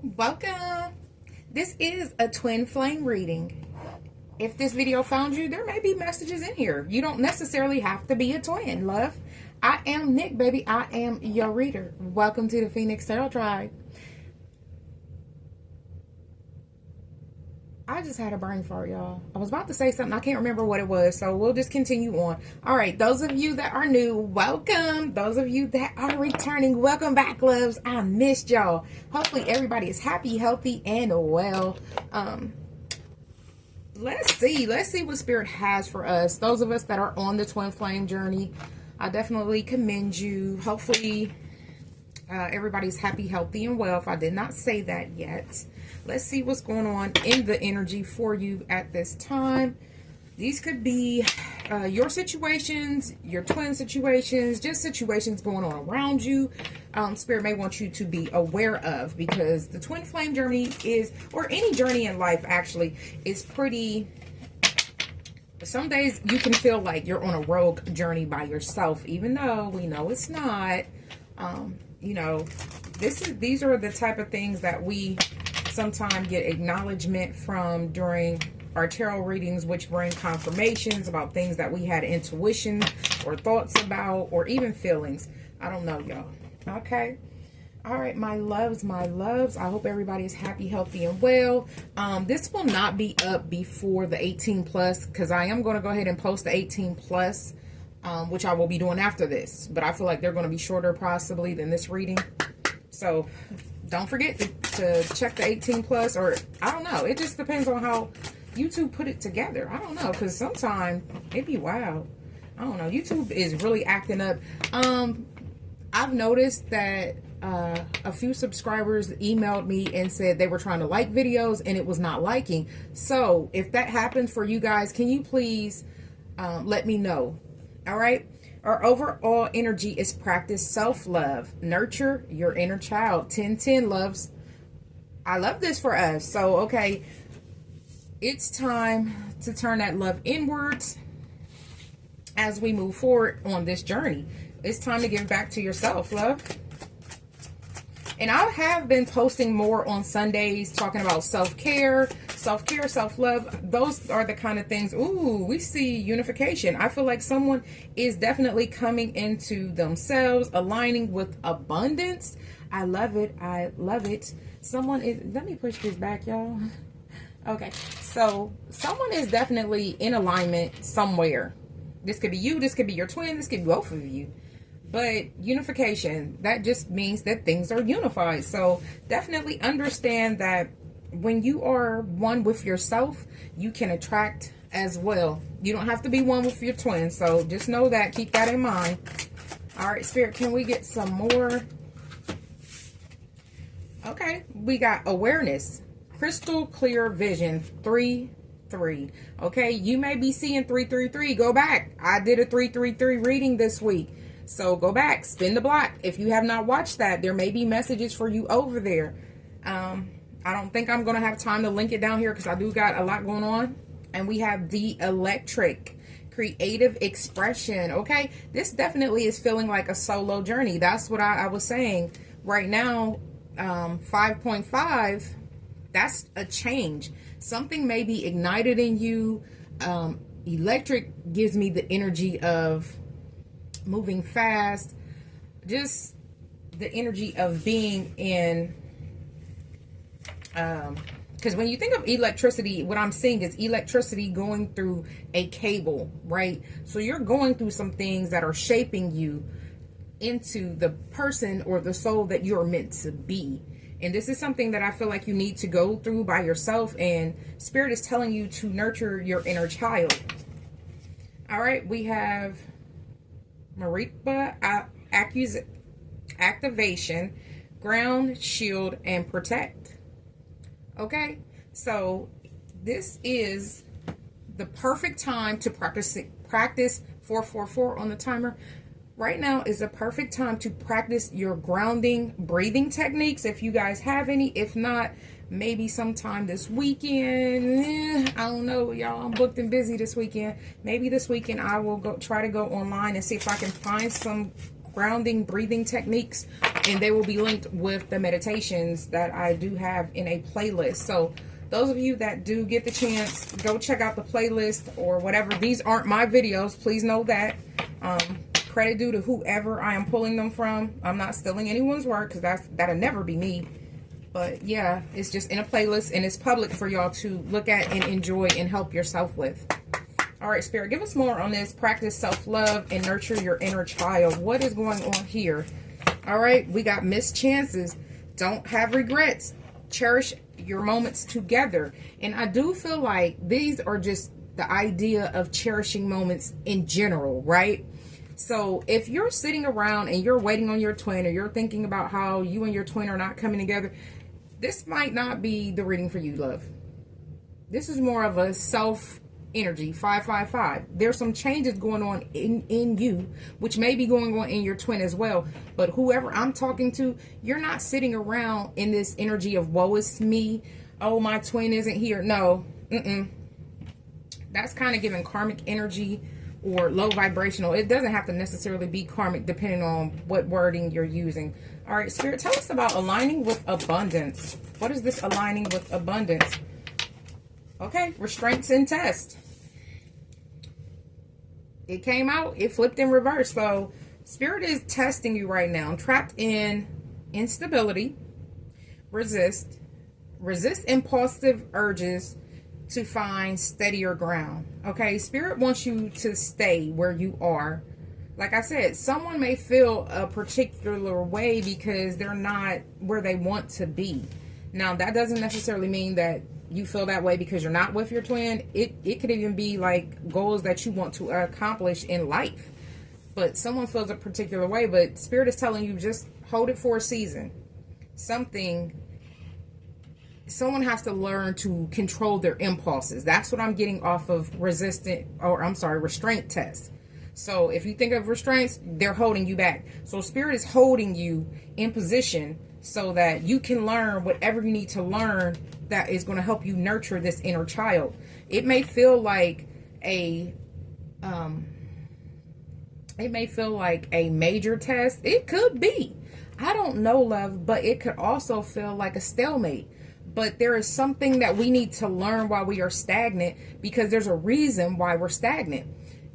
Welcome. This is a twin flame reading. If this video found you, there may be messages in here. You don't necessarily have to be a twin, love. I am Nicc, baby. I am your reader. Welcome to the Phoenix Tarot Tribe. I just had a brain fart, y'all. I was about to say something. I can't remember what it was, so we'll just continue on. All right, those of you that are new, welcome. Those of you that are returning, welcome back, loves. I missed y'all. Hopefully everybody is happy, healthy, and well. Let's see what Spirit has for us. Those of us that are on the twin flame journey, I definitely commend you. Hopefully everybody's happy, healthy, and well. If I did not say that yet, let's see what's going on in the energy for you at this time. These could be your situations, your twin situations, just situations going on around you. Spirit may want you to be aware of, because the twin flame journey is, or any journey in life actually, is pretty... Some days you can feel like you're on a rogue journey by yourself, even though we know it's not. You know, these are the type of things that we sometimes get acknowledgement from during our tarot readings, which bring confirmations about things that we had intuition or thoughts about, or even feelings. I don't know, y'all. Okay. All right, my loves, I hope everybody is happy, healthy, and well. This will not be up before the 18 plus, because I am going to go ahead and post the 18 plus, which I will be doing after this. But I feel like they're going to be shorter possibly than this reading. So don't forget to check the 18 plus, or I don't know. It just depends on how YouTube put it together. I don't know, because sometimes it be wild. I don't know. YouTube is really acting up. I've noticed that a few subscribers emailed me and said they were trying to like videos and it was not liking. So if that happens for you guys, can you please let me know? All right. Our overall energy is practice self-love. Nurture your inner child. 10-10, loves. I love this for us. So, okay. It's time to turn that love inwards as we move forward on this journey. It's time to give back to yourself, love. And I have been posting more on Sundays talking about self-care, self-love. Those are the kind of things. Ooh, we see unification. I feel like someone is definitely coming into themselves, aligning with abundance. I love it. I love it. Someone is, let me push this back, y'all. Okay, so someone is definitely in alignment somewhere. This could be you, this could be your twin, this could be both of you. But unification, that just means that things are unified. So definitely understand that when you are one with yourself, you can attract as well. You don't have to be one with your twin. So just know that. Keep that in mind. All right, Spirit, can we get some more? Okay, we got awareness. Crystal clear vision. 3-3. Okay, you may be seeing 3-3-3. Go back. I did a 3-3-3 reading this week. So go back, spin the block. If you have not watched that, there may be messages for you over there. I don't think I'm going to have time to link it down here because I do got a lot going on. And we have the electric creative expression. Okay, this definitely is feeling like a solo journey. That's what I was saying. Right now, 5.5, that's a change. Something may be ignited in you. Electric gives me the energy of moving fast, just the energy of being in, because when you think of electricity, what I'm seeing is electricity going through a cable, right? So you're going through some things that are shaping you into the person or the soul that you're meant to be. And this is something that I feel like you need to go through by yourself, and Spirit is telling you to nurture your inner child. All right, we have Maripa activation, ground, shield, and protect. Okay, so this is the perfect time to practice 444 on the timer. Right now is the perfect time to practice your grounding breathing techniques, if you guys have any. If not, maybe sometime this weekend. I don't know, y'all. I'm booked and busy this weekend. Maybe this weekend I will try to go online and see if I can find some grounding, breathing techniques, and they will be linked with the meditations that I do have in a playlist. So those of you that do get the chance, go check out the playlist or whatever. These aren't my videos, please know that. Credit due to whoever I am pulling them from. I'm not stealing anyone's work, because that'll never be me. But yeah, it's just in a playlist, and it's public for y'all to look at and enjoy and help yourself with. All right, Spirit, give us more on this. Practice self-love and nurture your inner child. What is going on here? All right, we got missed chances. Don't have regrets. Cherish your moments together. And I do feel like these are just the idea of cherishing moments in general, right? So if you're sitting around and you're waiting on your twin, or you're thinking about how you and your twin are not coming together, this might not be the reading for you, love. This is more of a self energy, 555. There's some changes going on in you, which may be going on in your twin as well. But whoever I'm talking to, you're not sitting around in this energy of woe is me. Oh, my twin isn't here. No, that's kind of giving karmic energy or low vibrational. It doesn't have to necessarily be karmic, depending on what wording you're using. All right, Spirit, tell us about aligning with abundance. What is this aligning with abundance? Okay, restraints and test. It came out, it flipped in reverse. So Spirit is testing you right now. Trapped in instability. Resist impulsive urges to find steadier ground. Okay, Spirit wants you to stay where you are. Like I said, someone may feel a particular way because they're not where they want to be. Now, that doesn't necessarily mean that you feel that way because you're not with your twin. It could even be like goals that you want to accomplish in life. But someone feels a particular way, but Spirit is telling you just hold it for a season. Someone has to learn to control their impulses. That's what I'm getting off of restraint test. So if you think of restraints, they're holding you back. So Spirit is holding you in position so that you can learn whatever you need to learn that is going to help you nurture this inner child. It may feel like a major test. It could be. I don't know, love, but it could also feel like a stalemate. But there is something that we need to learn while we are stagnant, because there's a reason why we're stagnant.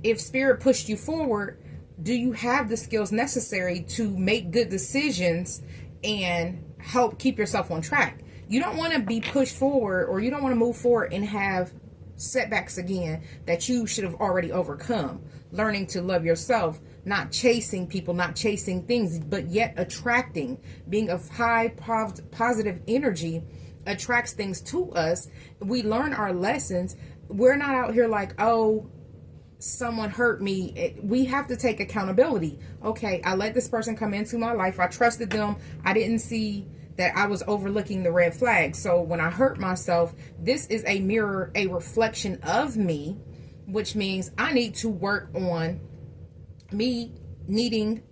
If Spirit pushed you forward, do you have the skills necessary to make good decisions and help keep yourself on track? You don't want to be pushed forward, or you don't want to move forward and have setbacks again that you should have already overcome. Learning to love yourself, not chasing people, not chasing things, but yet attracting. Being of high positive energy attracts things to us. We learn our lessons. We're not out here like, oh, someone hurt me. We have to take accountability. Okay, I let this person come into my life. I trusted them. I didn't see that I was overlooking the red flag. So when I hurt myself, this is a mirror, a reflection of me, which means I need to work on me needing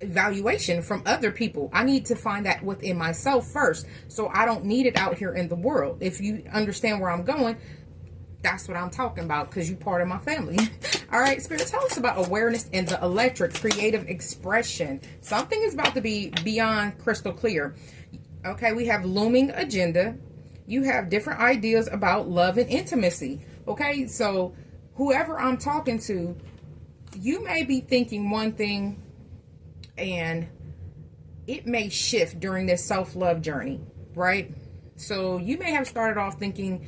evaluation from other people. I need to find that within myself first, so I don't need it out here in the world. If you understand where I'm going, that's what I'm talking about, because you're part of my family. All right, Spirit, tell us about awareness and the electric creative expression. Something is about to be beyond crystal clear. Okay, we have looming agenda. You have different ideas about love and intimacy. Okay, so whoever I'm talking to, you may be thinking one thing, and it may shift during this self-love journey, right? So you may have started off thinking,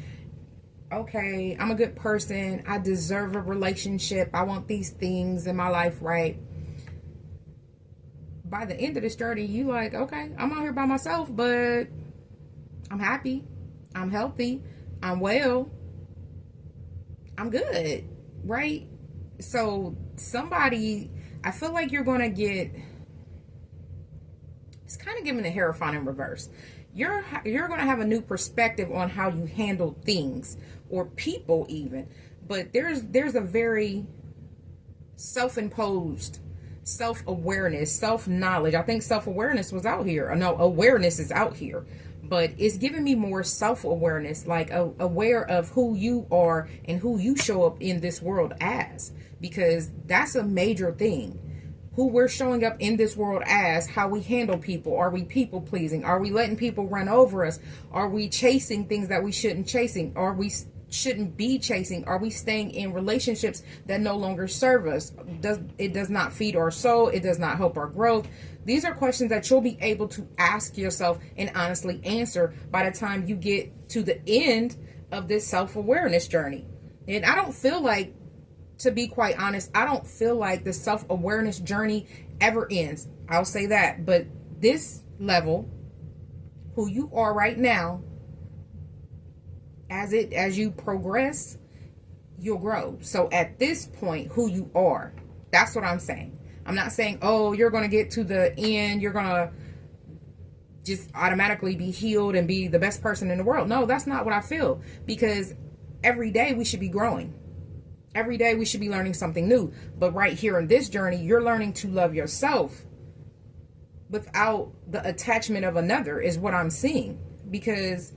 okay, I'm a good person. I deserve a relationship. I want these things in my life, right? By the end of this journey, you like, okay, I'm out here by myself, but I'm happy. I'm healthy. I'm well. I'm good, right? So somebody, I feel like you're going to get, it's kind of giving the Hierophant in reverse. You're going to have a new perspective on how you handle things or people even. But there's a very self-imposed self-awareness, self-knowledge. I think self-awareness was out here. No, awareness is out here. But it's giving me more self-awareness, like aware of who you are and who you show up in this world as. Because that's a major thing. who we're showing up in this world as, how we handle people. Are we people pleasing? Are we letting people run over us? Are we chasing things that we shouldn't chasing? Are we shouldn't be chasing? Are we staying in relationships that no longer serve us? It does not feed our soul. It does not help our growth. These are questions that you'll be able to ask yourself and honestly answer by the time you get to the end of this self-awareness journey. And I don't feel like, to be quite honest, I don't feel like the self-awareness journey ever ends. I'll say that. But this level, who you are right now, as you progress, you'll grow. So at this point, who you are, that's what I'm saying. I'm not saying, oh, you're going to get to the end, you're going to just automatically be healed and be the best person in the world. No, that's not what I feel. Because every day we should be growing. Every day we should be learning something new. But right here in this journey, you're learning to love yourself without the attachment of another, is what I'm seeing. Because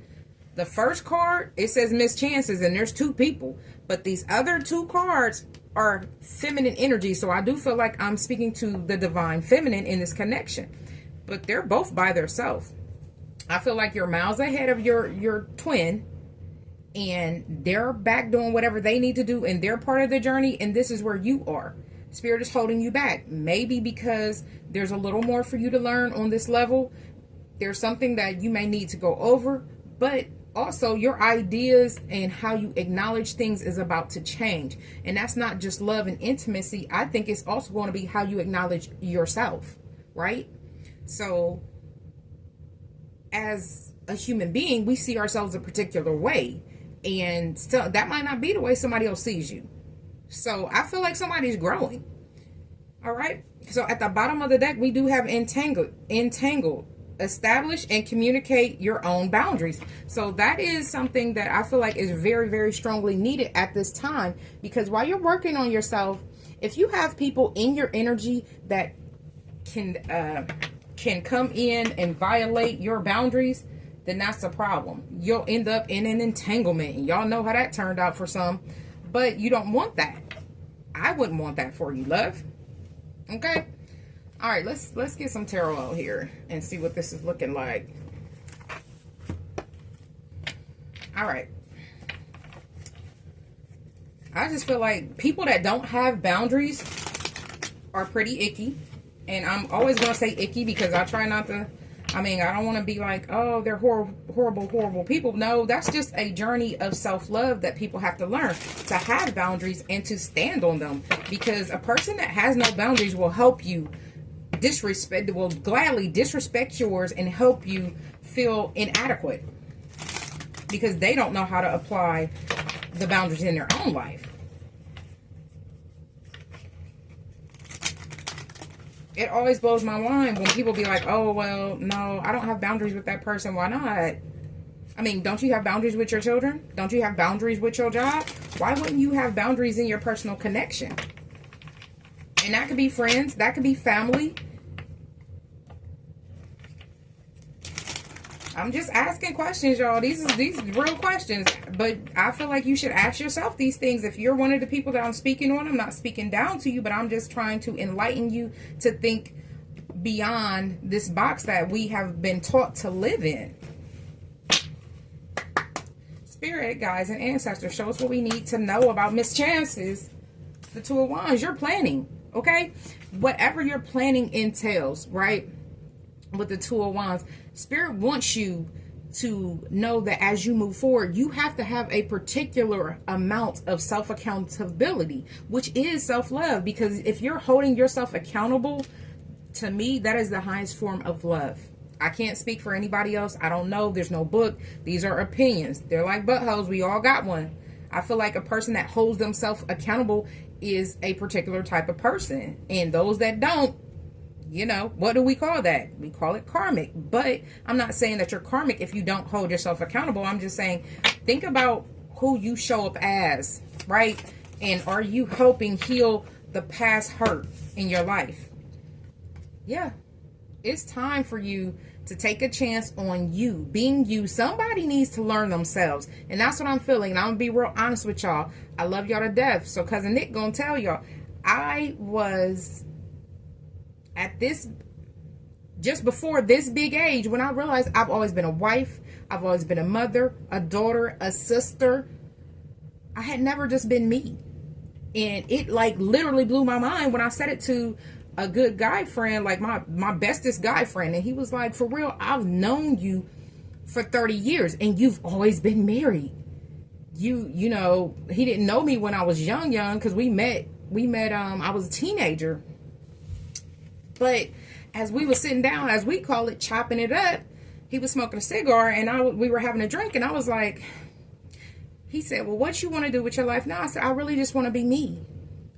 the first card, it says Miss Chances, and there's two people. But these other two cards are feminine energy. So I do feel like I'm speaking to the divine feminine in this connection. But they're both by themselves. I feel like you're miles ahead of your twin, and they're back doing whatever they need to do in their part of the journey, and this is where you are. Spirit is holding you back, maybe because there's a little more for you to learn on this level. There's something that you may need to go over, but also your ideas and how you acknowledge things is about to change. And that's not just love and intimacy. I think it's also going to be how you acknowledge yourself, right? So as a human being, we see ourselves a particular way. And so that might not be the way somebody else sees you. So I feel like somebody's growing. All right. So at the bottom of the deck, we do have entangled. Establish and communicate your own boundaries. So that is something that I feel like is very, very strongly needed at this time. Because while you're working on yourself, if you have people in your energy that can come in and violate your boundaries, then that's a problem. You'll end up in an entanglement. And y'all know how that turned out for some. But you don't want that. I wouldn't want that for you, love. Okay? All right, let's get some tarot out here and see what this is looking like. All right. I just feel like people that don't have boundaries are pretty icky. And I'm always going to say icky because I try not to... I mean, I don't want to be like, oh, they're horrible people. No, that's just a journey of self-love that people have to learn to have boundaries and to stand on them. Because a person that has no boundaries will help you will gladly disrespect yours and help you feel inadequate. Because they don't know how to apply the boundaries in their own life. It always blows my mind when people be like, oh, well, no, I don't have boundaries with that person. Why not? I mean, don't you have boundaries with your children? Don't you have boundaries with your job? Why wouldn't you have boundaries in your personal connection? And that could be friends. That could be family. I'm just asking questions, y'all. These real questions. But I feel like you should ask yourself these things. If you're one of the people that I'm speaking on, I'm not speaking down to you, but I'm just trying to enlighten you to think beyond this box that we have been taught to live in. Spirit, guides, and ancestors, show us what we need to know about Miss Chances. The Two of Wands, you're planning, okay? Whatever your planning entails, right? With the Two of Wands, Spirit wants you to know that as you move forward, you have to have a particular amount of self-accountability, which is self-love. Because if you're holding yourself accountable, to me, that is the highest form of love. I can't speak for anybody else. I don't know. There's no book. These are opinions. They're like buttholes. We all got one. I feel like a person that holds themselves accountable is a particular type of person. And those that don't, you know, what do we call that? We call it karmic. But I'm not saying that you're karmic if you don't hold yourself accountable. I'm just saying, think about who you show up as, right? And are you helping heal the past hurt in your life? Yeah, it's time for you to take a chance on you, being you. Somebody needs to learn themselves. And that's what I'm feeling. And I'm going to be real honest with y'all. I love y'all to death. So Cousin Nick going to tell y'all, I was at this, just before this big age, when I realized I've always been a wife, I've always been a mother, a daughter, a sister. I had never just been me. And it like literally blew my mind when I said it to a good guy friend, like my bestest guy friend. And he was like, for real, I've known you for 30 years and you've always been married. You know, he didn't know me when I was young, because we met, I was a teenager. But as we were sitting down, as we call it, chopping it up, he was smoking a cigar and we were having a drink, and I was like, he said, well, what you want to do with your life now? I said, I really just want to be me.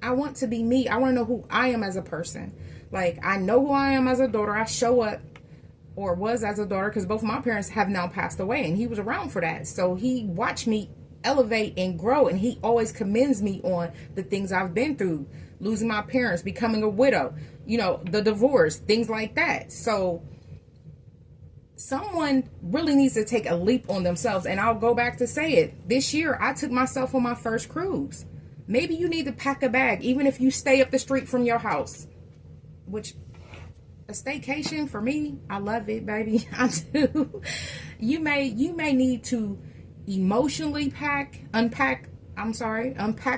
I want to be me. I want to know who I am as a person. Like, I know who I am as a daughter. I show up, or was as a daughter, because both of my parents have now passed away, and he was around for that. So he watched me elevate and grow, and he always commends me on the things I've been through, losing my parents, becoming a widow, you know, the divorce, things like that. So someone really needs to take a leap on themselves. And I'll go back to say it, this year I took myself on my first cruise. Maybe you need to pack a bag, even if you stay up the street from your house, which a staycation for me, I love it, baby. I do. You may need to emotionally unpack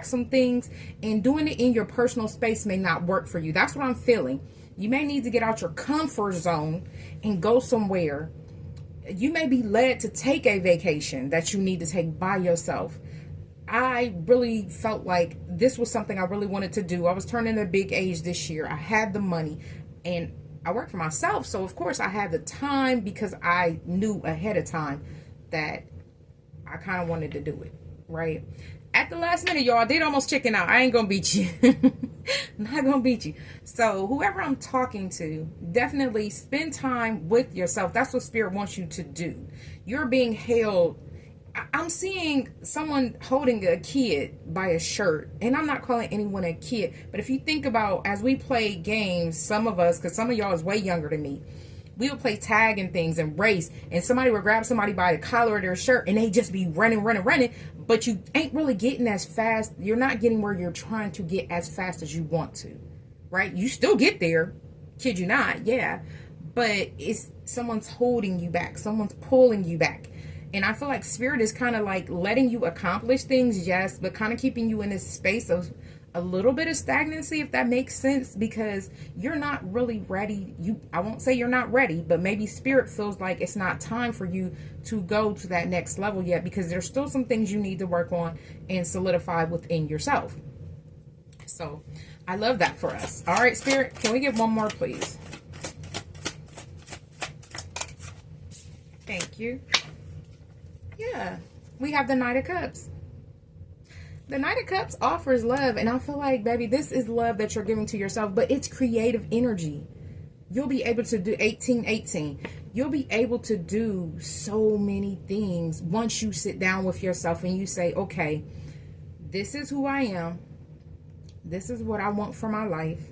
some things, and doing it in your personal space may not work for you. That's what I'm feeling. You may need to get out your comfort zone and go somewhere. You may be led to take a vacation that you need to take by yourself. I really felt like this was something I really wanted to do. I was turning a big age this year. I had the money and I worked for myself. So of course I had the time, because I knew ahead of time that I kind of wanted to do it, right? At the last minute, y'all, I did almost chicken out. I ain't gonna beat you. Not gonna beat you. So whoever I'm talking to, definitely spend time with yourself. That's what Spirit wants you to do. You're being held. I'm seeing someone holding a kid by a shirt, and I'm not calling anyone a kid, but if you think about, as we play games, some of us, because some of y'all is way younger than me, we would play tag and things and race, and somebody would grab somebody by the collar of their shirt and they just be running, but you ain't really getting as fast. You're not getting where you're trying to get as fast as you want to, right? You still get there, kid you not, yeah, but it's someone's holding you back, someone's pulling you back. And I feel like Spirit is kind of like letting you accomplish things, yes, but kind of keeping you in this space of a little bit of stagnancy, if that makes sense, because you're not really ready. I won't say you're not ready, but maybe Spirit feels like it's not time for you to go to that next level yet, because there's still some things you need to work on and solidify within yourself. So I love that for us. All right, Spirit, can we get one more, please? Thank you. Yeah, we have the Knight of Cups. The Knight of Cups offers love, and I feel like, baby, this is love that you're giving to yourself, but it's creative energy. You'll be able to do 1818. You'll be able to do so many things once you sit down with yourself and you say, okay, this is who I am. This is what I want for my life.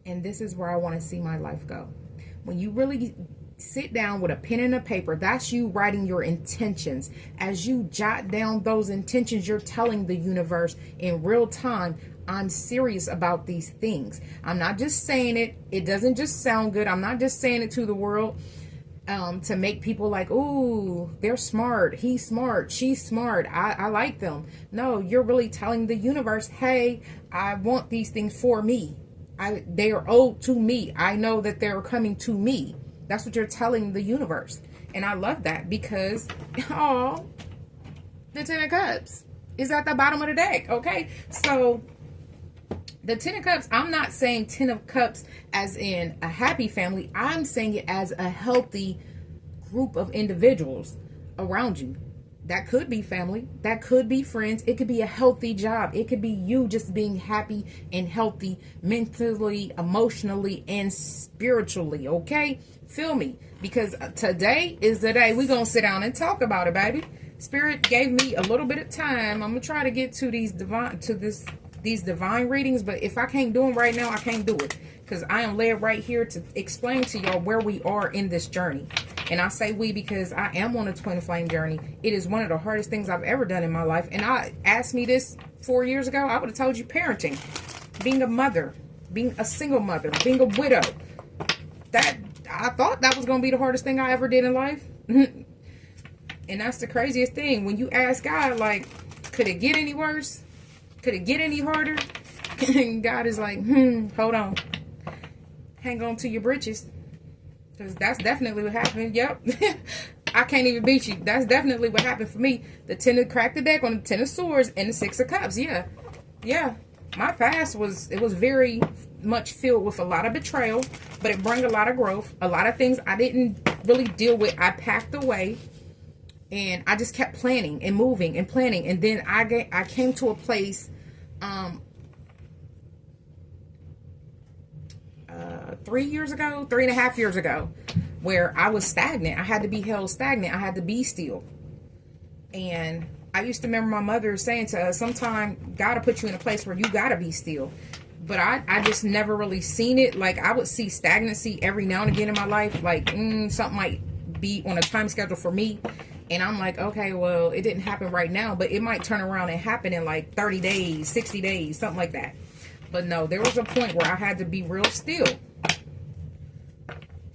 And this is where I want to see my life go. When you really sit down with a pen and a paper, that's you writing your intentions. As you jot down those intentions, you're telling the universe in real time, I'm serious about these things. I'm not just saying it. It doesn't just sound good. I'm not just saying it to the world to make people like, ooh, they're smart. He's smart. She's smart. I like them. No, you're really telling the universe, hey, I want these things for me. They are owed to me. I know that they're coming to me. That's what you're telling the universe. And I love that, because, oh, the Ten of Cups is at the bottom of the deck, okay? So, the Ten of Cups, I'm not saying Ten of Cups as in a happy family. I'm saying it as a healthy group of individuals around you. That could be family. That could be friends. It could be a healthy job. It could be you just being happy and healthy mentally, emotionally, and spiritually, okay? Feel me? Because today is the day we're going to sit down and talk about it, baby. Spirit gave me a little bit of time. I'm going to try to get to these divine readings, but if I can't do them right now, I can't do it, because I am led right here to explain to y'all where we are in this journey. And I say we because I am on a twin flame journey. It is one of the hardest things I've ever done in my life. And asked me this 4 years ago, I would have told you parenting, being a mother, being a single mother, being a widow. That, I thought that was going to be the hardest thing I ever did in life. And that's the craziest thing. When you ask God, like, could it get any worse? Could it get any harder? And God is like, hold on. Hang on to your britches. Because that's definitely what happened. Yep. I can't even beat you. That's definitely what happened for me. The 10 of cracked the deck on the 10 of swords and the 6 of cups. Yeah. Yeah. My past was very much filled with a lot of betrayal, but it brought a lot of growth. A lot of things I didn't really deal with, I packed away, and I just kept planning and moving and planning. And then I came to a place 3.5 years ago, where I was stagnant. I had to be held stagnant. I had to be still. And I used to remember my mother saying to us, sometime God will put you in a place where you got to be still. But I just never really seen it. Like, I would see stagnancy every now and again in my life. Like, something might be on a time schedule for me. And I'm like, okay, well, it didn't happen right now, but it might turn around and happen in like 30 days, 60 days, something like that. But no, there was a point where I had to be real still.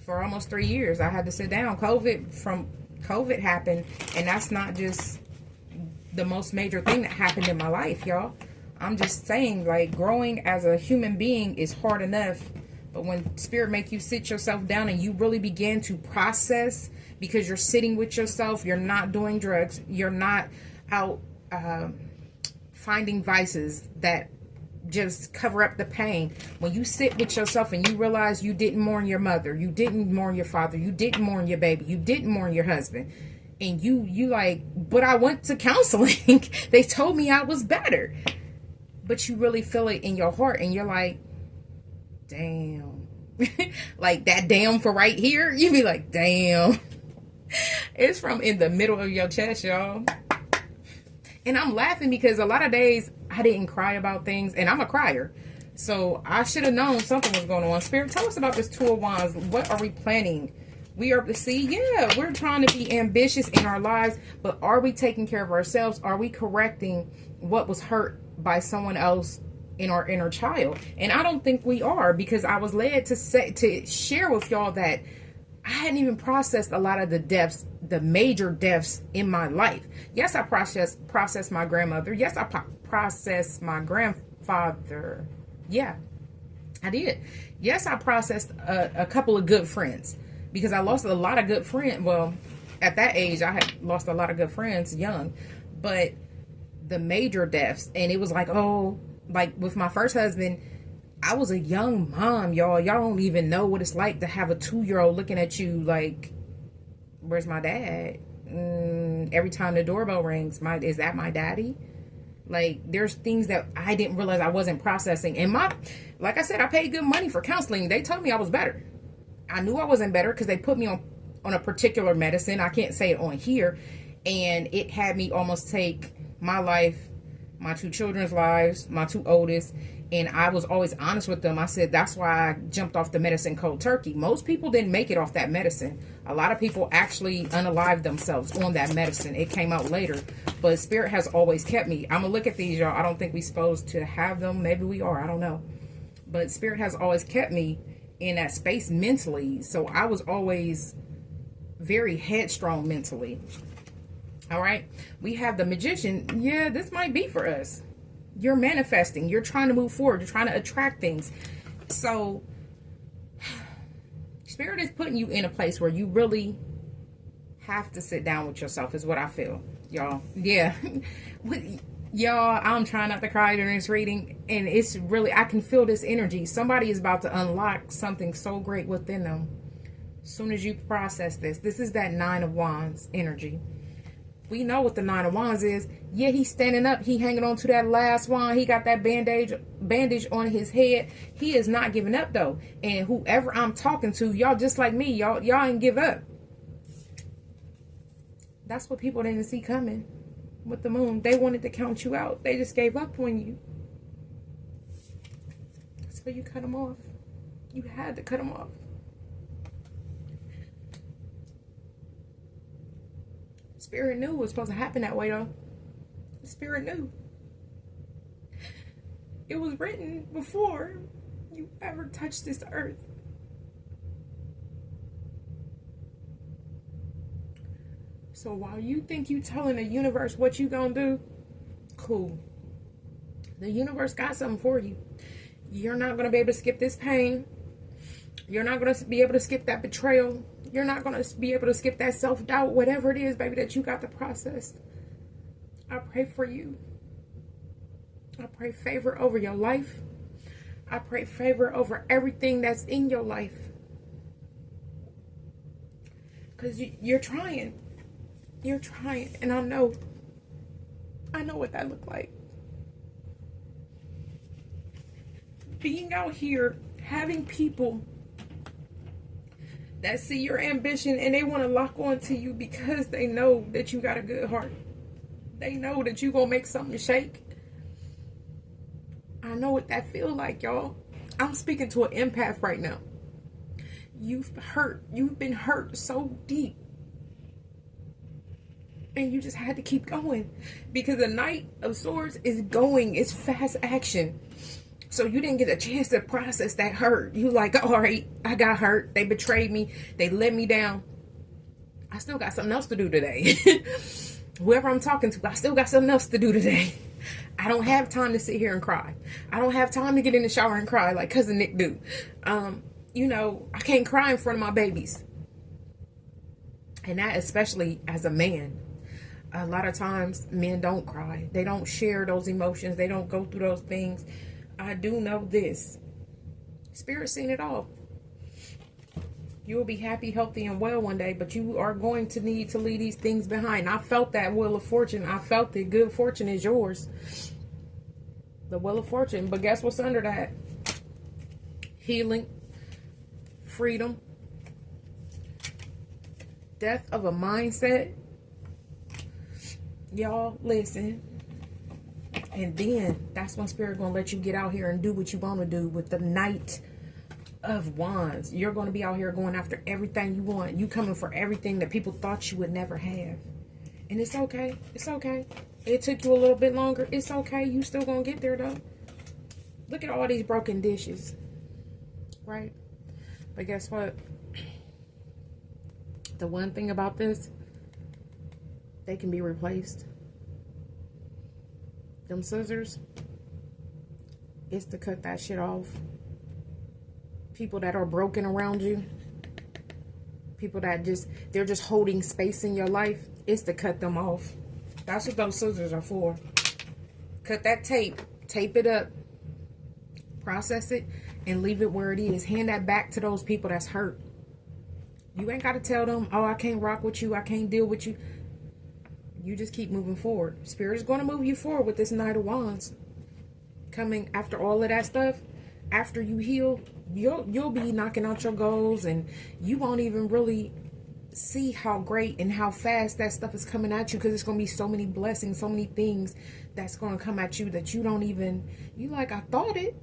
For almost 3 years, I had to sit down. COVID happened, and that's not just the most major thing that happened in my life, y'all. I'm just saying, like, growing as a human being is hard enough, but when Spirit make you sit yourself down and you really begin to process, because you're sitting with yourself, you're not doing drugs, you're not out finding vices that just cover up the pain. When you sit with yourself and you realize you didn't mourn your mother, you didn't mourn your father, you didn't mourn your baby, you didn't mourn your husband, and you like, but I went to counseling. They told me I was better. But you really feel it in your heart, and you're like, damn. Like that damn for right here, you be like, damn. It's from in the middle of your chest, y'all. And I'm laughing because a lot of days I didn't cry about things, and I'm a crier. So I should have known something was going on. Spirit, tell us about this Two of Wands. What are we planning? We are, we're trying to be ambitious in our lives, but are we taking care of ourselves? Are we correcting what was hurt by someone else in our inner child? And I don't think we are, because I was led to share with y'all that I hadn't even processed a lot of the deaths, the major deaths in my life. Yes, I processed my grandmother. Yes, I processed my grandfather. Yeah, I did. Yes, I processed a couple of good friends, because I lost a lot of good friends. Well, at that age, I had lost a lot of good friends young, but the major deaths, and it was like, oh, like with my first husband, I was a young mom, y'all. Y'all don't even know what it's like to have a 2-year-old looking at you like, where's my dad? Every time the doorbell rings, is that my daddy? Like, there's things that I didn't realize I wasn't processing. And like I said, I paid good money for counseling. They told me I was better. I knew I wasn't better because they put me on a particular medicine. I can't say it on here. And it had me almost take my life, my 2 children's lives, my 2 oldest. And I was always honest with them. I said, that's why I jumped off the medicine cold turkey. Most people didn't make it off that medicine. A lot of people actually unalived themselves on that medicine. It came out later. But Spirit has always kept me. I'm going to look at these, y'all. I don't think we're supposed to have them. Maybe we are. I don't know. But Spirit has always kept me in that space mentally. So I was always very headstrong mentally. All right. We have the Magician. Yeah, this might be for us. You're manifesting. You're trying to move forward. You're trying to attract things. So Spirit is putting you in a place where you really have to sit down with yourself, is what I feel, y'all. Yeah. Y'all, I'm trying not to cry during this reading, and it's really, I can feel this energy. Somebody is about to unlock something so great within them. As soon as you process this is that 9 of Wands energy. We know what the 9 of Wands is. Yeah, he's standing up. He hanging on to that last wand. He got that bandage on his head. He is not giving up, though. And whoever I'm talking to, y'all just like me. Y'all ain't give up. That's what people didn't see coming with the moon. They wanted to count you out. They just gave up on you. So you cut them off. You had to cut them off. Spirit knew it was supposed to happen that way, though. Spirit knew. It was written before you ever touch this earth. So while you think you telling the universe what you gonna do, cool. The universe got something for you. You're not gonna be able to skip this pain. You're not gonna be able to skip that betrayal. You're not gonna be able to skip that self-doubt, whatever it is, baby, that you got to process. I pray for you. I pray favor over your life. I pray favor over everything that's in your life. Because you're trying. You're trying. And I know what that looked like. Being out here, having people that see your ambition and they want to lock on to you because they know that you got a good heart. They know that you gonna make something shake. I know what that feel like, y'all. I'm speaking to an empath right now. You've been hurt so deep. And you just had to keep going. Because the Knight of Swords is going. It's fast action. So you didn't get a chance to process that hurt. You like, all right, I got hurt. They betrayed me. They let me down. I still got something else to do today. Whoever I'm talking to, I still got something else to do today. I don't have time to sit here and cry. I don't have time to get in the shower and cry like Cousin Nick do. I can't cry in front of my babies. And that especially as a man. A lot of times men don't cry. They don't share those emotions. They don't go through those things. I do know this. Spirit's seen it all. You will be happy, healthy, and well one day, but you are going to need to leave these things behind. I felt that Wheel of Fortune. I felt that good fortune is yours. The Wheel of Fortune. But guess what's under that? Healing. Freedom. Death of a mindset. Y'all, listen. And then that's when Spirit gonna let you get out here and do what you want to do with the Knight of Wands. You're going to be out here going after everything you want. You coming for everything that people thought you would never have. And it's okay. It's okay. It took you a little bit longer. It's okay. You still gonna get there though. Look at all these broken dishes. Right? But guess what? The one thing about this, they can be replaced. Them scissors, it's to cut that shit off. People that are broken around you, people that they're just holding space in your life, it's to cut them off. That's what those scissors are for. Cut that tape it up, process it, and leave it where it is. Hand that back to those people that's hurt. You ain't got to tell them, oh, I can't rock with you, I can't deal with you. You just keep moving forward. Spirit is going to move you forward with this Knight of Wands. Coming after all of that stuff, after you heal, you'll be knocking out your goals, and you won't even really see how great and how fast that stuff is coming at you, because it's going to be so many blessings, so many things that's going to come at you that you don't even, you like, I thought it,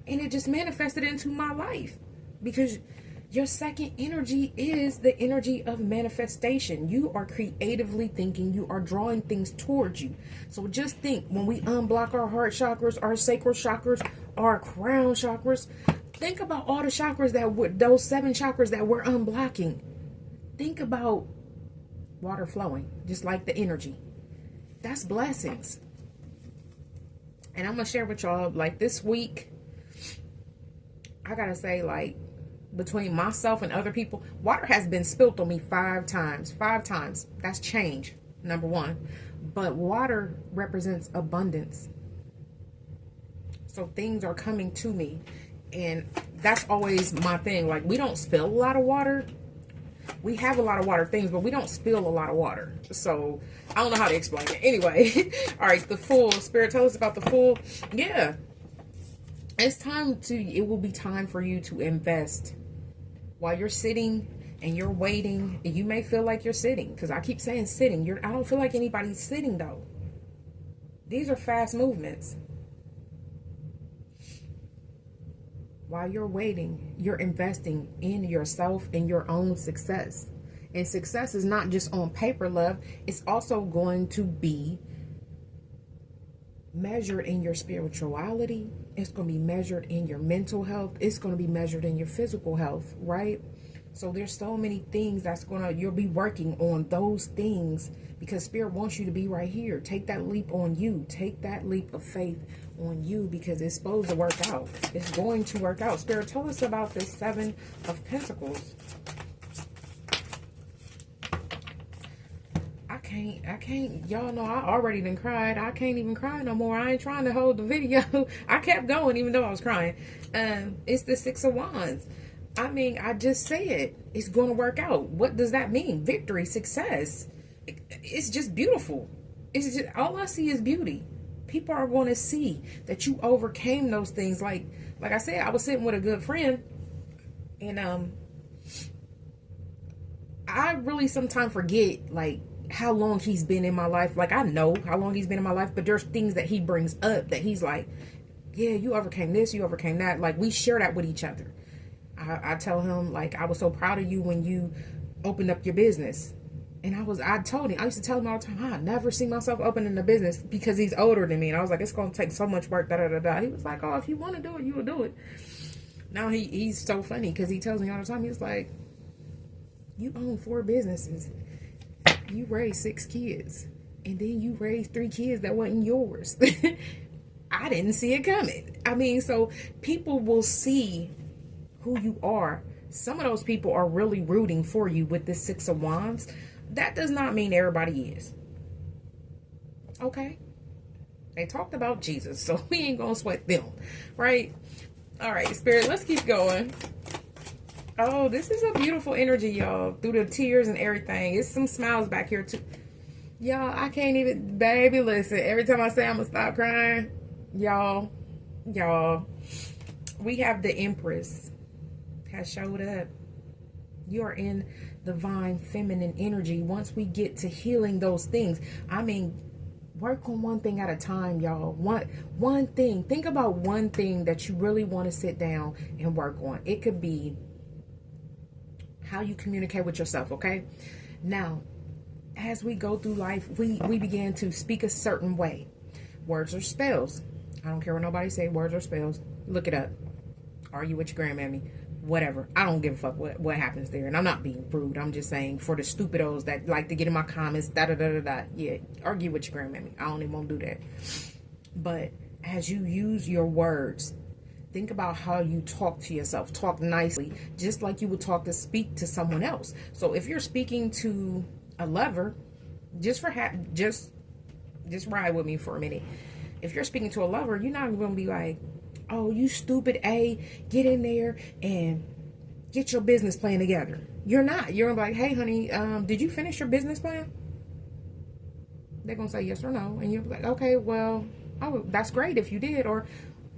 and it just manifested into my life. Because your second energy is the energy of manifestation. You are creatively thinking. You are drawing things towards you. So just think, when we unblock our heart chakras, our sacral chakras, our crown chakras, think about all the chakras those 7 chakras that we're unblocking. Think about water flowing, just like the energy. That's blessings. And I'm going to share with y'all, like this week, I got to say, like, between myself and other people, water has been spilt on me 5 times. 5 times. That's change, number 1. But water represents abundance. So things are coming to me. And that's always my thing. Like, we don't spill a lot of water. We have a lot of water things, but we don't spill a lot of water. So I don't know how to explain it. Anyway, all right, the Fool. Spirit, tell us about the Fool. Yeah. It will be time for you to invest. While you're sitting and you're waiting, and you may feel like you're sitting, because I keep saying sitting. I don't feel like anybody's sitting though. These are fast movements. While you're waiting, you're investing in yourself and your own success. And success is not just on paper, love. It's also going to be measured in your spirituality. It's going to be measured in your mental health. It's going to be measured in your physical health, right? So there's so many things you'll be working on those things, because Spirit wants you to be right here. Take that leap on you. Take that leap of faith on you, because it's supposed to work out. It's going to work out. Spirit, tell us about this Seven of Pentacles. I can't, y'all know I already done cried. I can't even cry no more. I ain't trying to hold the video. I kept going even though I was crying. It's the Six of Wands. I mean, I just said it's going to work out. What does that mean? Victory, success. It's just beautiful. It's just, all I see is beauty. People are going to see that you overcame those things. Like I said, I was sitting with a good friend, and I really sometimes forget like how long he's been in my life. Like, I know how long he's been in my life, but there's things that he brings up that he's like, yeah, you overcame this, you overcame that. Like, we share that with each other. I tell him, like, I was so proud of you when you opened up your business. And I used to tell him all the time, I never see myself opening a business, because he's older than me. And I was like, it's going to take so much work, da da da da. He was like, oh, if you want to do it, you will do it. Now he's so funny, because he tells me all the time, he's like, you own 4 businesses. You raised 6 kids, and then you raised 3 kids that wasn't yours. I didn't see it coming. I mean, so people will see who you are. Some of those people are really rooting for you with this Six of Wands. That does not mean everybody is. Okay? They talked about Jesus, so we ain't gonna sweat them, right? All right, Spirit, let's keep going. Oh, this is a beautiful energy, y'all. Through the tears and everything. It's some smiles back here, too. Y'all, I can't even... Baby, listen. Every time I say I'm going to stop crying, y'all, we have the Empress has showed up. You are in divine feminine energy. Once we get to healing those things, I mean, work on one thing at a time, y'all. One thing. Think about one thing that you really want to sit down and work on. It could be how you communicate with yourself, okay? Now, as we go through life, we begin to speak a certain way. Words are spells. I don't care what nobody say, words are spells. Look it up. Argue with your grandmammy. Whatever. I don't give a fuck what happens there. And I'm not being rude. I'm just saying, for the stupidos that like to get in my comments, da-da-da-da-da. Yeah, argue with your grandmammy. I don't even want to do that. But as you use your words, think about how you talk to yourself. Talk nicely, just like you would speak to someone else. So if you're speaking to a lover, just ride with me for a minute. If you're speaking to a lover, you're not going to be like, oh, you stupid A, get in there and get your business plan together. You're not. You're going to be like, hey, honey, did you finish your business plan? They're going to say yes or no. And you're like, okay, well, that's great if you did. Or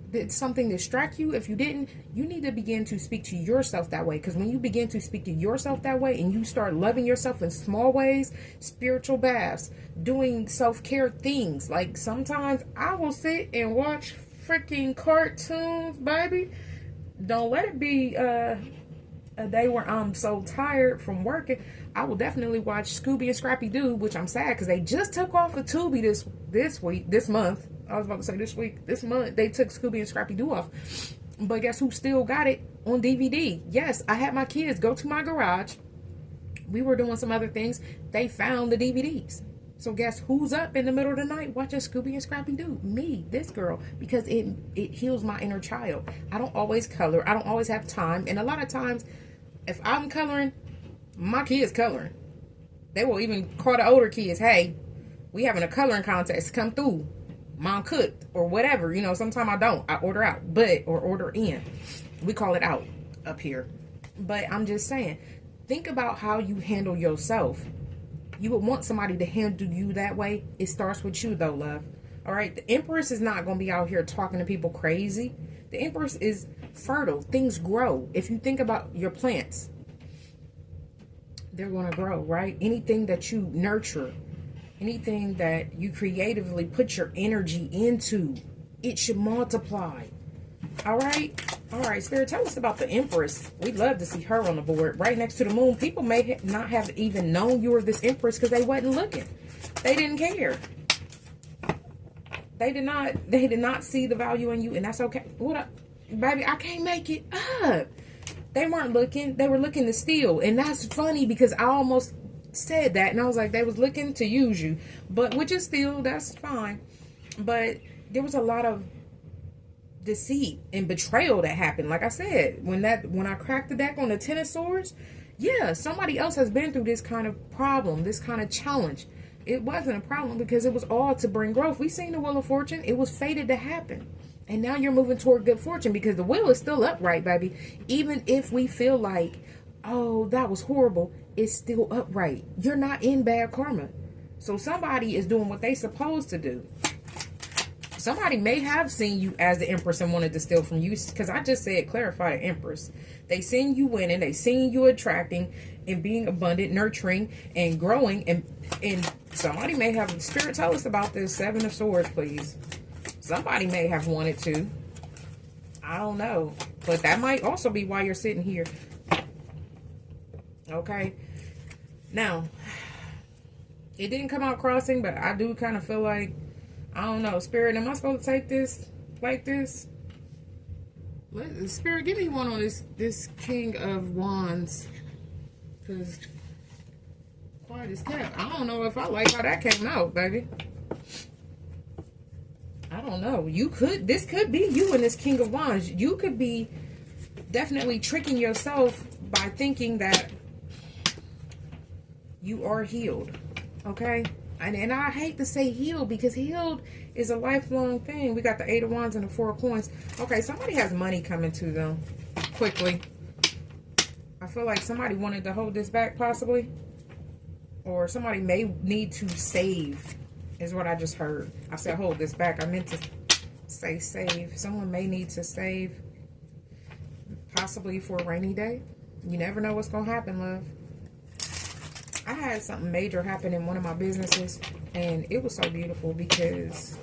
did something distract you? If you didn't, you need to begin to speak to yourself that way. Because when you begin to speak to yourself that way and you start loving yourself in small ways, spiritual baths, doing self-care things. Like, sometimes I will sit and watch freaking cartoons, baby. Don't let it be a day where I'm so tired from working. I will definitely watch Scooby and Scrappy Doo, which I'm sad because they just took off of Tubi this month. I was about to say this month they took Scooby and Scrappy Doo off. But guess who still got it on DVD? Yes, I had my kids go to my garage. We were doing some other things. They found the DVDs. So guess who's up in the middle of the night watching Scooby and Scrappy Doo? Me, this girl, because it heals my inner child. I don't always color. I don't always have time. And a lot of times, if I'm coloring, my kids coloring. They will even call the older kids, hey, we having a coloring contest. Come through. Mom cooked or whatever. You know, sometimes I don't. I order out, or order in. We call it out up here. But I'm just saying, think about how you handle yourself. You would want somebody to handle you that way. It starts with you, though, love. All right? The Empress is not going to be out here talking to people crazy. The Empress is fertile. Things grow. If you think about your plants, they're going to grow, right? Anything that you nurture, anything that you creatively put your energy into, it should multiply. All right? All right, Spirit, tell us about the Empress. We'd love to see her on the board right next to the moon. People may not have even known you were this Empress because they wasn't looking. They didn't care. They did not see the value in you, and that's okay. What up, baby? I can't make it up. They weren't looking. They were looking to steal. And that's funny because I almost said that. And I was like, they was looking to use you. But which is still, that's fine. But there was a lot of deceit and betrayal that happened. Like I said, when I cracked the deck on the Ten of Swords, yeah, somebody else has been through this kind of problem, this kind of challenge. It wasn't a problem because it was all to bring growth. We seen the Wheel of Fortune. It was fated to happen. And now you're moving toward good fortune because the wheel is still upright, baby. Even if we feel like, oh, that was horrible, it's still upright. You're not in bad karma. So somebody is doing what they supposed to do. Somebody may have seen you as the Empress and wanted to steal from you, because I just said clarify the Empress. They seen you winning. They seen you attracting and being abundant, nurturing, and growing. And somebody may have, Spirit, tell us about this Seven of Swords, please. Somebody may have wanted to. I don't know. But that might also be why you're sitting here. Okay. Now, it didn't come out crossing, but I do kind of feel like, I don't know, Spirit, am I supposed to take this like this? Spirit, give me one on this King of Wands. Because, quiet as kept. I don't know if I like how that came out, baby. I don't know. This could be you in this King of Wands. You could be definitely tricking yourself by thinking that you are healed. Okay? And I hate to say healed because healed is a lifelong thing. We got the Eight of Wands and the Four of Coins. Okay, somebody has money coming to them quickly. I feel like somebody wanted to hold this back possibly. Or somebody may need to save. Is what I just heard. I said hold this back. I meant to say save. Someone may need to save. Possibly for a rainy day. You never know what's going to happen, love. I had something major happen in one of my businesses. And it was so beautiful because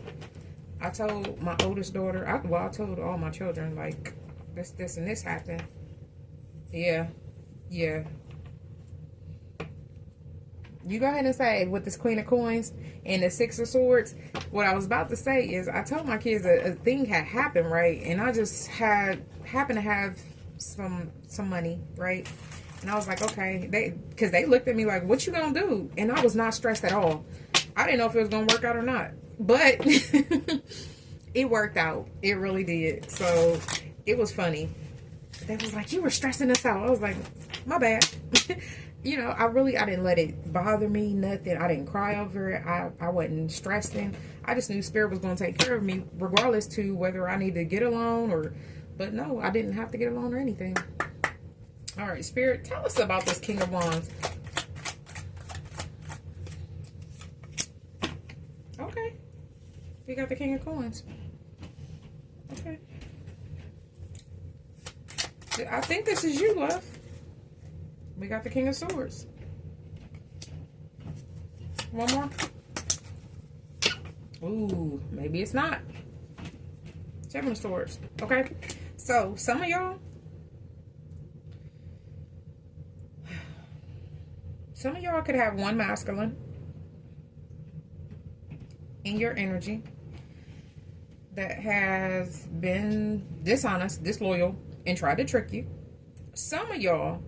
I told my oldest daughter. I told all my children, like, this, and this happened. Yeah. Yeah. You go ahead and say with this Queen of Coins and the Six of Swords. What I was about to say is I told my kids a thing had happened, right? And I just happened to have some money, right? And I was like, okay, because they looked at me like, what you gonna do? And I was not stressed at all. I didn't know if it was gonna work out or not, but it worked out. It really did. So it was funny. They was like, you were stressing us out. I was like, my bad. You know, I didn't let it bother me, nothing. I didn't cry over it. I wasn't stressing. I just knew Spirit was going to take care of me, regardless to whether I need to get a loan but no, I didn't have to get a loan or anything. All right, Spirit, tell us about this King of Wands. Okay. We got the King of Coins. Okay. I think this is you, love. We got the King of Swords. One more. Ooh, maybe it's not. Seven of Swords. Okay. So, some of y'all. Some of y'all could have one masculine in your energy that has been dishonest, disloyal, and tried to trick you. Some of y'all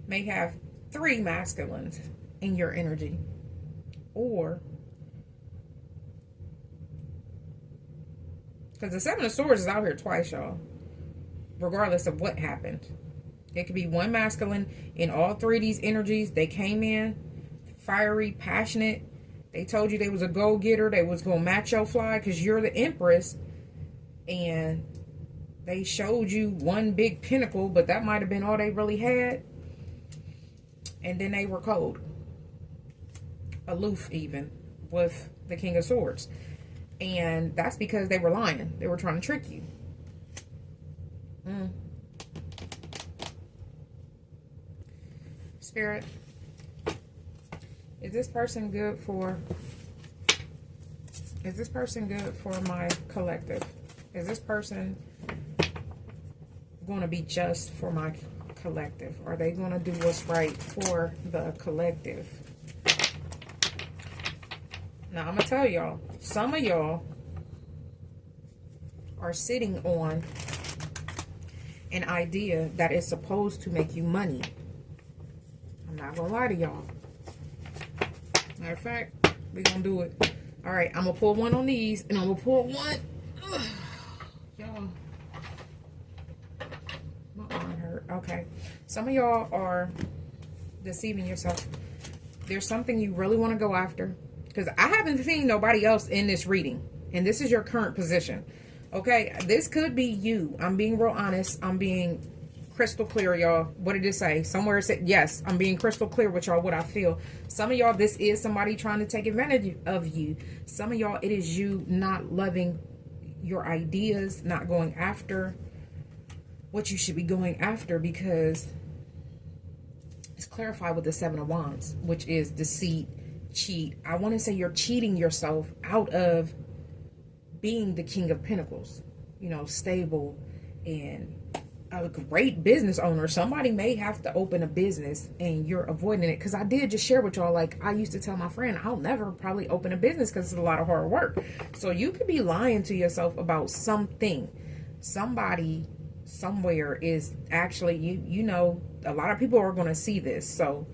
may have three masculines in your energy. Or, because the Seven of Swords is out here twice, y'all. Regardless of what happened. It could be one masculine in all three of these energies. They came in fiery, passionate. They told you they was a go-getter. They was going to match your fly because you're the Empress. And they showed you one big pinnacle, but that might have been all they really had. And then they were cold. Aloof even with the King of Swords. And that's because they were lying. They were trying to trick you. Spirit, is this person good for my collective? Is this person going to be just for my collective? Are they going to do what's right for the collective? Now, I'm going to tell y'all, some of y'all are sitting on an idea that is supposed to make you money. I'm not gonna lie to y'all. Matter of fact, we're gonna do it. All right, I'm gonna pull one on these, and I'm gonna pull one. Y'all, my arm hurt. Okay, some of y'all are deceiving yourself. There's something you really want to go after, because I haven't seen nobody else in this reading, and this is your current position. Okay, this could be you. I'm being real honest. I'm being crystal clear, y'all. What did it say? Somewhere it said, yes, I'm being crystal clear with y'all what I feel. Some of y'all, this is somebody trying to take advantage of you. Some of y'all, it is you not loving your ideas, not going after what you should be going after, because it's clarified with the Seven of Wands, which is deceit, cheat. I want to say you're cheating yourself out of being the King of Pentacles, you know, stable and a great business owner. Somebody may have to open a business and you're avoiding it. Because I did just share with y'all, like, I used to tell my friend, I'll never probably open a business because it's a lot of hard work. So you could be lying to yourself about something. Somebody somewhere is actually, you know, a lot of people are going to see this. So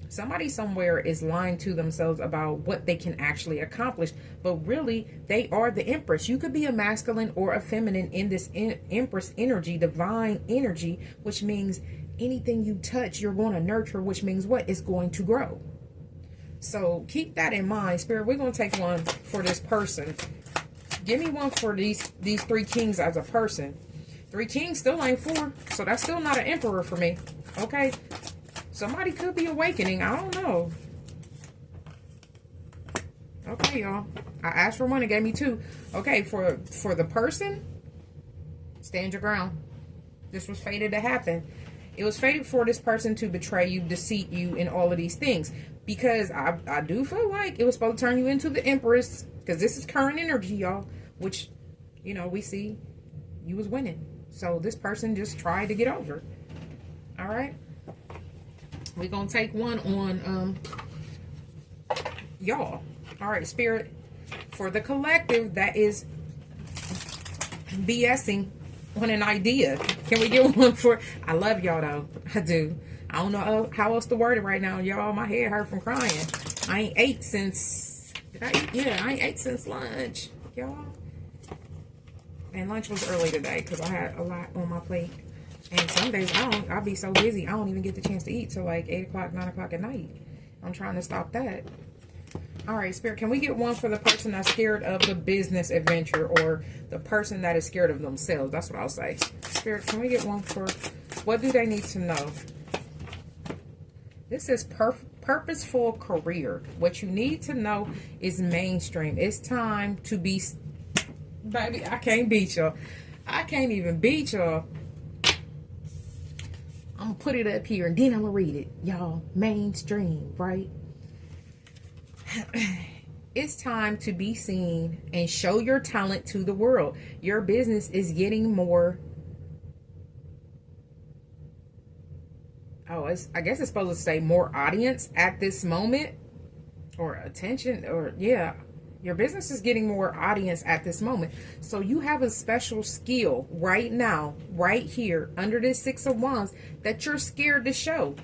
somebody somewhere is lying to themselves about what they can actually accomplish. But really, they are the Empress. You could be a masculine or a feminine in this Empress energy, divine energy, which means anything you touch, you're going to nurture, which means what? It's going to grow. So keep that in mind, Spirit. We're going to take one for this person. Give me one for these three kings as a person. 3 kings still ain't 4. So that's still not an emperor for me. Okay. Somebody could be awakening. I don't know. Okay, y'all. I asked for 1. It gave me 2. Okay, for the person, stand your ground. This was fated to happen. It was fated for this person to betray you, deceive you, and all of these things. Because I do feel like it was supposed to turn you into the Empress. Because this is current energy, y'all. Which, you know, we see you was winning. So this person just tried to get over. All right. We're going to take one on y'all. All right, Spirit. For the collective that is BSing on an idea. Can we get one for... I love y'all, though. I do. I don't know how else to word it right now, y'all. My head hurt from crying. I ain't ate since... Did I eat? Yeah, I ain't ate since lunch, y'all. And lunch was early today because I had a lot on my plate. And some days I'll be so busy I don't even get the chance to eat till like 8 o'clock, 9 o'clock at night. I'm trying to stop that. All right, Spirit, can we get one for the person that's scared of the business adventure, or the person that is scared of themselves? That's what I'll say. Spirit, can we get one for what do they need to know? This is purposeful career. What you need to know is mainstream. It's time to be... Baby, I can't beat y'all. I can't even beat y'all. I'm going to put it up here and then I'm going to read it. Y'all, mainstream, right? It's time to be seen and show your talent to the world. Your business is getting more... Oh, I guess it's supposed to say more audience at this moment. Or attention, or yeah. Your business is getting more audience at this moment. So you have a special skill right now, right here, under this 6 of Wands, that you're scared to show.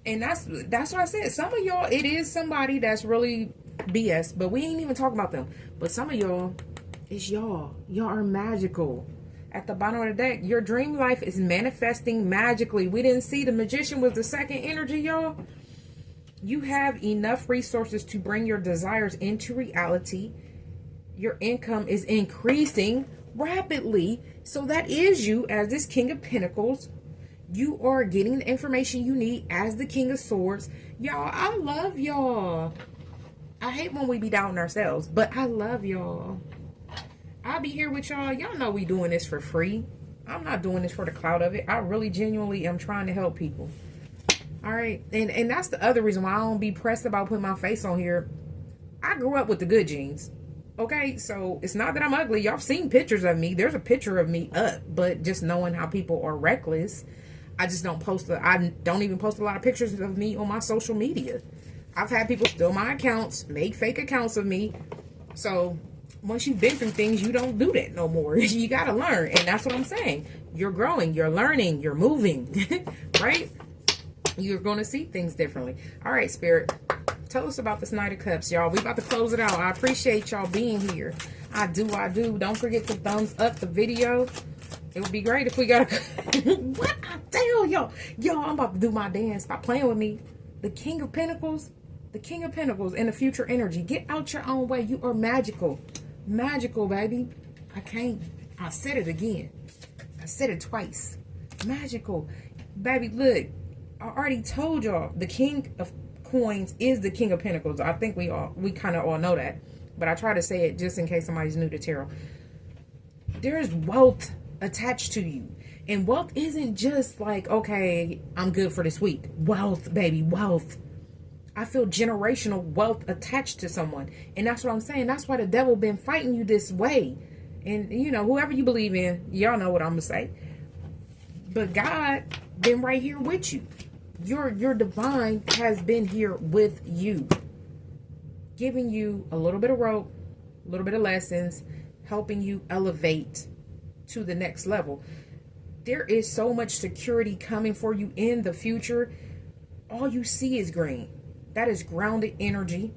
And that's what I said. Some of y'all, it is somebody that's really BS, but we ain't even talking about them. But some of y'all, it's y'all. Y'all are magical. At the bottom of the deck, your dream life is manifesting magically. We didn't see the Magician was the second energy, y'all. You have enough resources to bring your desires into reality. Your income is increasing rapidly. So that is you as this King of Pentacles. You are getting the information you need as the King of Swords. Y'all, I love y'all. I hate when we be down ourselves, but I love y'all. I'll be here with y'all. Y'all know we doing this for free. I'm not doing this for the clout of it. I really genuinely am trying to help people. All right, and that's the other reason why I don't be pressed about putting my face on here. I grew up with the good genes, okay? So it's not that I'm ugly. Y'all seen pictures of me. There's a picture of me up, but just knowing how people are reckless, I just don't post. I don't even post a lot of pictures of me on my social media. I've had people steal my accounts, make fake accounts of me. So once you've been through things, you don't do that no more. You got to learn. And that's what I'm saying. You're growing, you're learning, you're moving, right? You're going to see things differently. All right, Spirit, tell us about this Knight of Cups, y'all. We about to close it out. I appreciate y'all being here. I do. Don't forget to thumbs up the video. It would be great if we got a... What I tell y'all? Y'all, I'm about to do my dance. Stop playing with me. The King of Pentacles. The King of Pentacles in the future energy. Get out your own way. You are magical. Magical, baby. I said it again. I said it twice. Magical. Baby, look. I already told y'all the King of Coins is the King of Pentacles. I think we kind of all know that. But I try to say it just in case somebody's new to tarot. There's wealth attached to you. And wealth isn't just like, okay, I'm good for this week. Wealth, baby, wealth. I feel generational wealth attached to someone. And that's what I'm saying. That's why the devil been fighting you this way. And, you know, whoever you believe in, y'all know what I'm going to say. But God been right here with you. Your divine has been here with you. Giving you a little bit of rope, a little bit of lessons, helping you elevate to the next level. There is so much security coming for you in the future. All you see is green. That is grounded energy.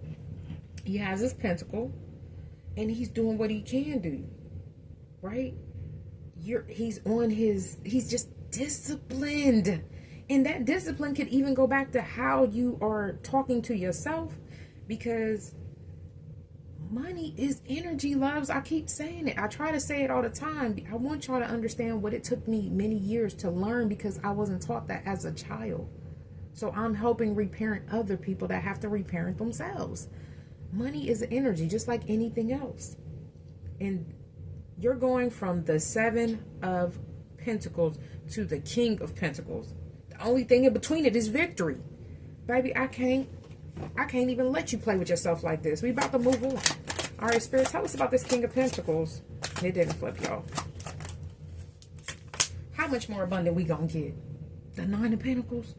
He has his pentacle and he's doing what he can do, right? He's just disciplined. And that discipline could even go back to how you are talking to yourself, because money is energy, loves. I keep saying it. I try to say it all the time. I want y'all to understand what it took me many years to learn, because I wasn't taught that as a child. So I'm helping reparent other people that have to reparent themselves. Money is energy, just like anything else. And you're going from the Seven of Pentacles to the King of Pentacles. The only thing in between it is victory. Baby, I can't even let you play with yourself like this. We about to move on. All right, Spirit, tell us about this King of Pentacles. It didn't flip, y'all. How much more abundant we gonna get? The Nine of Pentacles?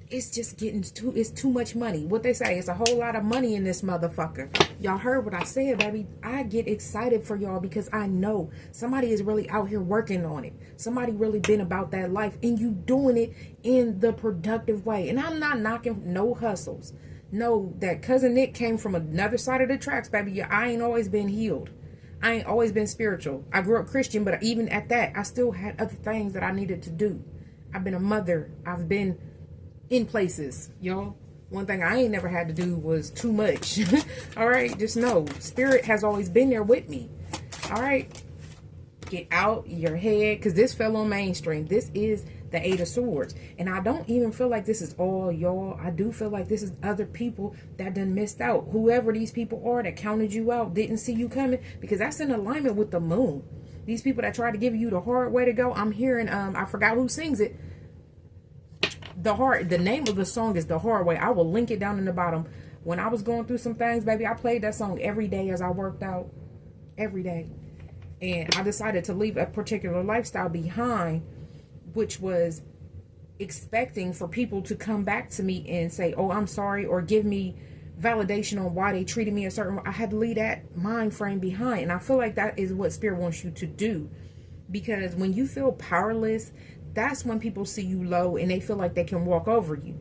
It's just it's too much money. What they say, it's a whole lot of money in this motherfucker. Y'all heard what I said, baby. I get excited for y'all because I know somebody is really out here working on it. Somebody really been about that life, and you doing it in the productive way. And I'm not knocking no hustles. Know that Cousin Nick came from another side of the tracks, baby. I ain't always been healed. I ain't always been spiritual. I grew up Christian, but even at that, I still had other things that I needed to do. I've been a mother. I've been in places, y'all. One thing I ain't never had to do was too much. All right, just know Spirit has always been there with me. All right, get out your head, because this fell on mainstream. This is the Eight of Swords, and I don't even feel like this is all y'all. I do feel like this is other people that done missed out. Whoever these people are that counted you out, didn't see you coming, because that's in alignment with the moon. These people that try to give you the hard way to go. I'm hearing I forgot who sings it. The name of the song is The Hard Way. I will link it down in the bottom. When I was going through some things, baby, I played that song every day as I worked out. Every day. And I decided to leave a particular lifestyle behind, which was expecting for people to come back to me and say, oh, I'm sorry, or give me validation on why they treated me a certain way. I had to leave that mind frame behind. And I feel like that is what Spirit wants you to do. Because when you feel powerless, that's when people see you low and they feel like they can walk over you.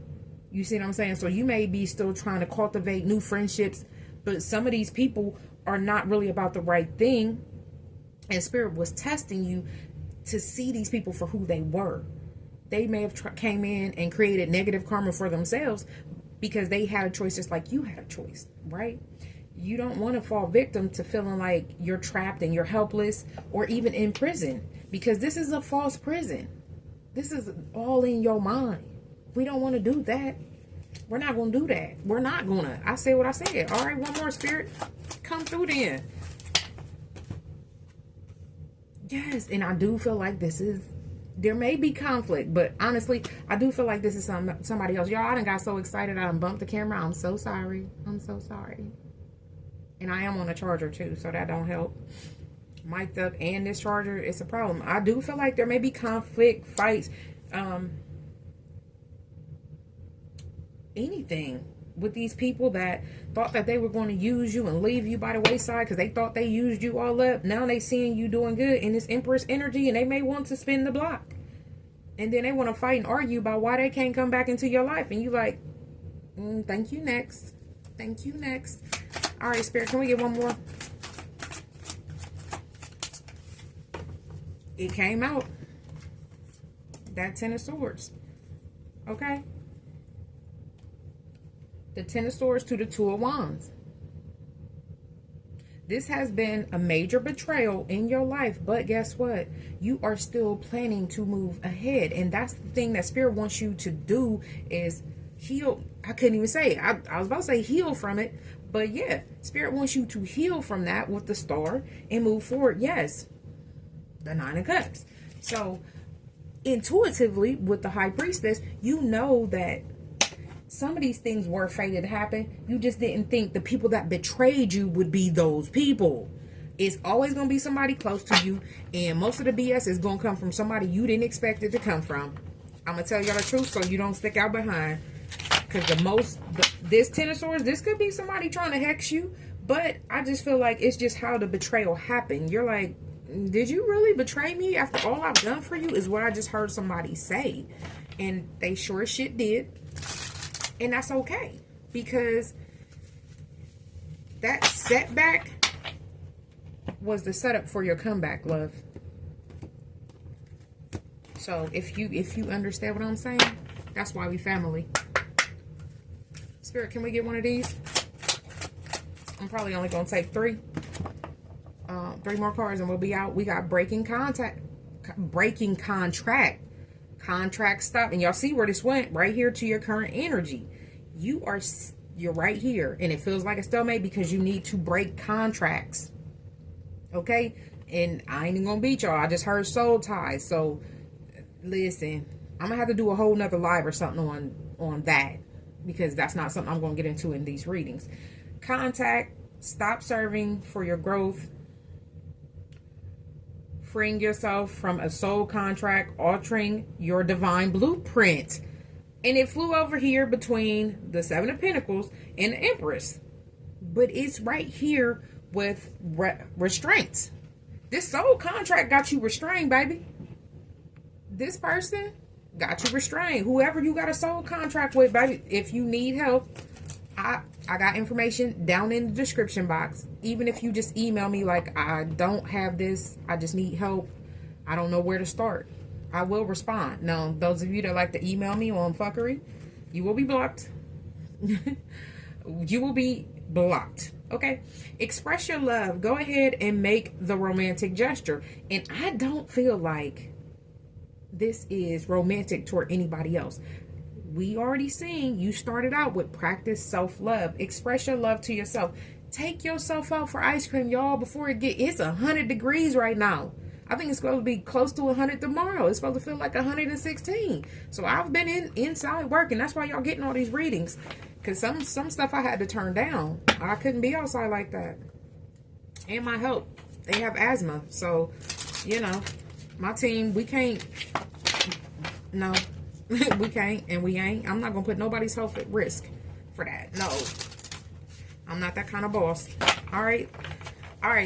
You see what I'm saying? So you may be still trying to cultivate new friendships, but some of these people are not really about the right thing. And Spirit was testing you to see these people for who they were. They may have came in and created negative karma for themselves because they had a choice just like you had a choice, right? You don't want to fall victim to feeling like you're trapped and you're helpless, or even in prison, because this is a false prison. This is all in your mind. We don't want to do that. We're not going to do that. We're not going to. I said what I said. All right, one more, Spirit. Come through then. Yes, and I do feel like there may be conflict, but honestly, I do feel like this is somebody else. Y'all, I done got so excited I done bumped the camera. I'm so sorry. I'm so sorry. And I am on a charger too, so that don't help. Mic'd up and this charger, it's a problem. I do feel like there may be conflict, fights, anything. with these people that thought that they were going to use you and leave you by the wayside because they thought they used you all up. Now they seeing you doing good in this Empress energy, and they may want to spin the block. And then they want to fight and argue about why they can't come back into your life. And you like, thank you, next. Thank you, next. All right, Spirit, can we get one more? It came out. That Ten of Swords. Okay? The Ten of Swords to the Two of Wands. This has been a major betrayal in your life, but guess what? You are still planning to move ahead. And that's the thing that Spirit wants you to do is heal. I couldn't even say it. I was about to say heal from it. But yeah, Spirit wants you to heal from that with the Star and move forward. Yes, the Nine of Cups. So intuitively with the High Priestess, you know that some of these things were fated to happen. You just didn't think the people that betrayed you would be those people. It's always going to be somebody close to you. And most of the BS is going to come from somebody you didn't expect it to come from. I'm going to tell y'all the truth so you don't stick out behind. Because this Ten of Swords, this could be somebody trying to hex you. But I just feel like it's just how the betrayal happened. You're like, did you really betray me after all I've done for you? Is what I just heard somebody say. And they sure as shit did. And that's okay, because that setback was the setup for your comeback, love. So if you understand what I'm saying, that's why we family. Spirit, can we get one of these? I'm probably only going to take three. 3 more cards and we'll be out. We got breaking contract. Contract stop. And y'all see where this went? Right here to your current energy. You're right here. And it feels like a stalemate because you need to break contracts. Okay? And I ain't even gonna beat y'all. I just heard soul ties. So listen, I'm gonna have to do a whole nother live or something on that. Because that's not something I'm gonna get into in these readings. Contact. Stop serving for your growth. Freeing yourself from a soul contract, altering your divine blueprint. And it flew over here between the Seven of Pentacles and the Empress. But it's right here with restraints. This soul contract got you restrained, baby. This person got you restrained. Whoever you got a soul contract with, baby, if you need help, I got information down in the description box. Even if you just email me like, I don't have this, I just need help, I don't know where to start, I will respond. Now, those of you that like to email me on fuckery, you will be blocked. You will be blocked. Okay? Express your love. Go ahead and make the romantic gesture. And I don't feel like this is romantic toward anybody else. We already seen you started out with practice self-love. Express your love to yourself. Take yourself out for ice cream, y'all, before it's 100 degrees right now. I think it's supposed to be close to 100 tomorrow. It's supposed to feel like 116. So I've been inside working. That's why y'all getting all these readings. Because some stuff I had to turn down. I couldn't be outside like that. And my help, they have asthma. So, you know, my team, we can't. No. We can't and we ain't. I'm not gonna put nobody's health at risk for that. No, I'm not that kind of boss. All right,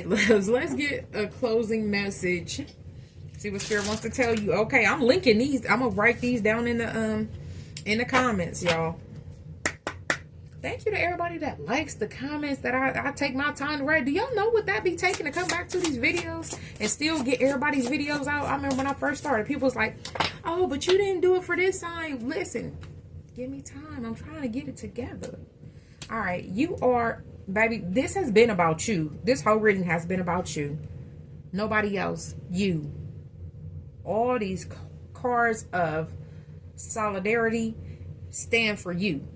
let's get a closing message. See what Spirit wants to tell you. Okay, I'm linking these. I'm gonna write these down in the comments, y'all. Thank you to everybody that likes the comments that I take my time to write. Do y'all know what that be taking to come back to these videos and still get everybody's videos out? I remember when I first started, people was like, oh, but you didn't do it for this sign. Listen, give me time. I'm trying to get it together. All right, you are, baby, this has been about you. This whole reading has been about you. Nobody else. You. All these cards of solidarity stand for you.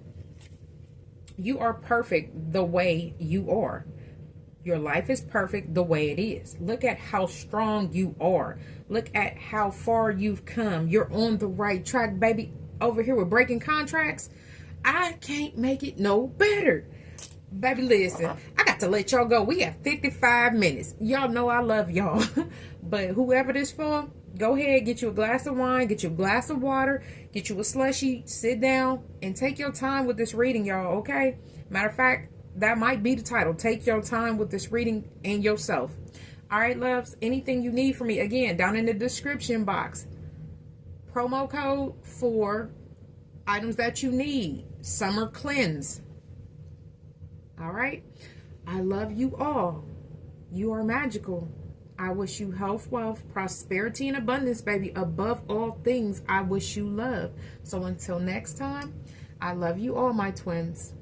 You are perfect the way you are. Your life is perfect the way it is. Look at how strong you are. Look at how far you've come. You're on the right track, baby. Over here with breaking contracts, I can't make it no better. Baby, listen, I got to let y'all go. We have 55 minutes. Y'all know I love y'all. But whoever this for, go ahead, get you a glass of wine, get you a glass of water, get you a slushie, sit down, and take your time with this reading, y'all, okay? Matter of fact, that might be the title. Take your time with this reading and yourself. All right, loves, anything you need from me, again, down in the description box. Promo code for items that you need. Summer cleanse. All right? I love you all. You are magical. I wish you health, wealth, prosperity, and abundance, baby. Above all things, I wish you love. So until next time, I love you all, my twins.